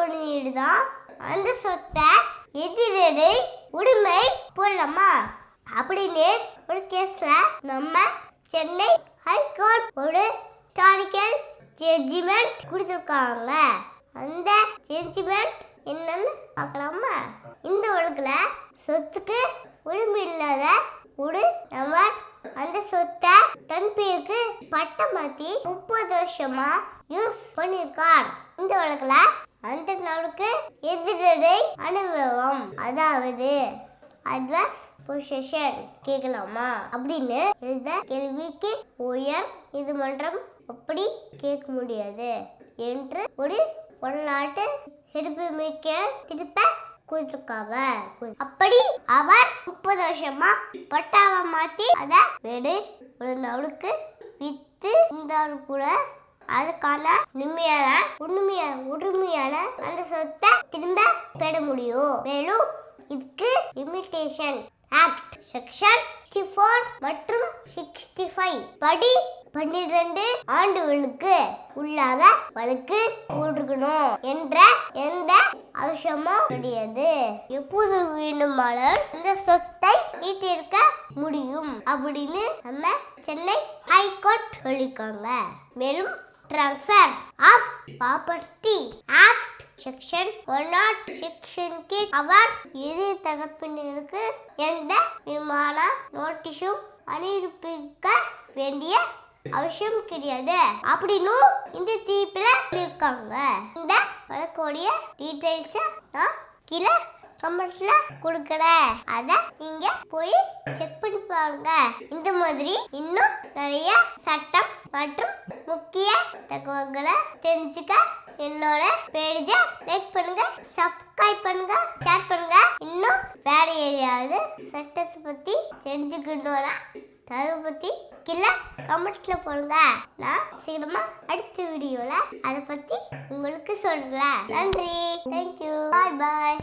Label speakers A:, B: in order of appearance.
A: பண்ணிடுதான் அந்த சொத்தை எதிரடை உரிமை போடலாமா அப்படின்னு ஒரு கேஸ்ல நம்ம சென்னை ஹைகோர்ட் ஒரு ஹிஸ்டாரிக்கல் ஜட்ஜ்மெண்ட் கொடுத்துருக்காங்க. அந்த ஜட்ஜ்மெண்ட் என்னன்னு பார்க்கலாமா? இந்த வழக்குல சொத்துக்கு உரிமை இல்லாத ஒரு நபர் அந்த சொத்தை தன் பேருக்கு பட்டம் மாத்தி 30 வருஷமா யூஸ் பண்ணிருக்கார். இந்த வழக்குல அந்த நபருக்கு எதிரடை அனுபவம், அதாவது அட்வர்ஸ் பொசெஷன் கேட்கலாமா அப்படின்னு இந்த கேள்விக்கு உயர் நீதிமன்றம் அப்படி கேட்க முடியாது என்று ஒரு வரலாற்று சிறப்புமிக்க திருப்ப கொடுத்துருக்காங்க. அப்படி அவர் 30 வருஷமா பட்டாவை மாத்தி அத வேறு ஒரு நபருக்கு வித்து இருந்தாலும் கூட அதுக்கான உரிமையான அந்த சொத்தை திரும்ப பெற முடியும். மேலும் இதுக்கு இமிடேஷன் ஆக்ட் செக்ஷன் 64 மற்றும் 65 படி 12 ஆண்டுகளுக்கு உள்ளாக வழக்கு போட்டிருக்கணும் என்ற எந்த அவசியமும் கிடையாது. எப்போது வேண்டுமானாலும் இந்த சொத்தை மீட்டிருக்க முடியும் அப்படின்னு நம்ம சென்னை ஹைகோர்ட் சொல்லிருக்காங்க. மேலும் transfer of property act section 106 கீழ் அவர் எதிர் தரப்பினருக்கு எந்த விதமான நோட்டீஸும் அனுப்பிக்க வேண்டிய அவசியம் கிடையாது அப்படின்னு இந்த தீர்ப்புல இருக்காங்க. இந்த வழக்கோடைய டீடைல்ஸ் நான் கீழே கமெண்ட்ல கொடுக்கறேன். அத நீங்க போய் செக் பண்ணி பாருங்க. இந்த மாதிரி இன்னும் நிறைய சட்டம் மற்றும் முக்கிய தகவல்களை தெரிஞ்சுக்க என்னோட பேஜை லைக் பண்ணுங்க, சப்ஸ்கிரைப் பண்ணுங்க, ஷேர் பண்ணுங்க. இன்னும் வேற ஏதாவது சட்டத்தை பத்தி தெரிஞ்சுக்கணும்னா அதை பத்தி கீழே கமெண்ட்ல போடுங்க. நான் சீக்கிரமா அடுத்த வீடியோல அதை பத்தி உங்களுக்கு சொல்றேன். நன்றி, தேங்க்யூ, பாய் பாய்.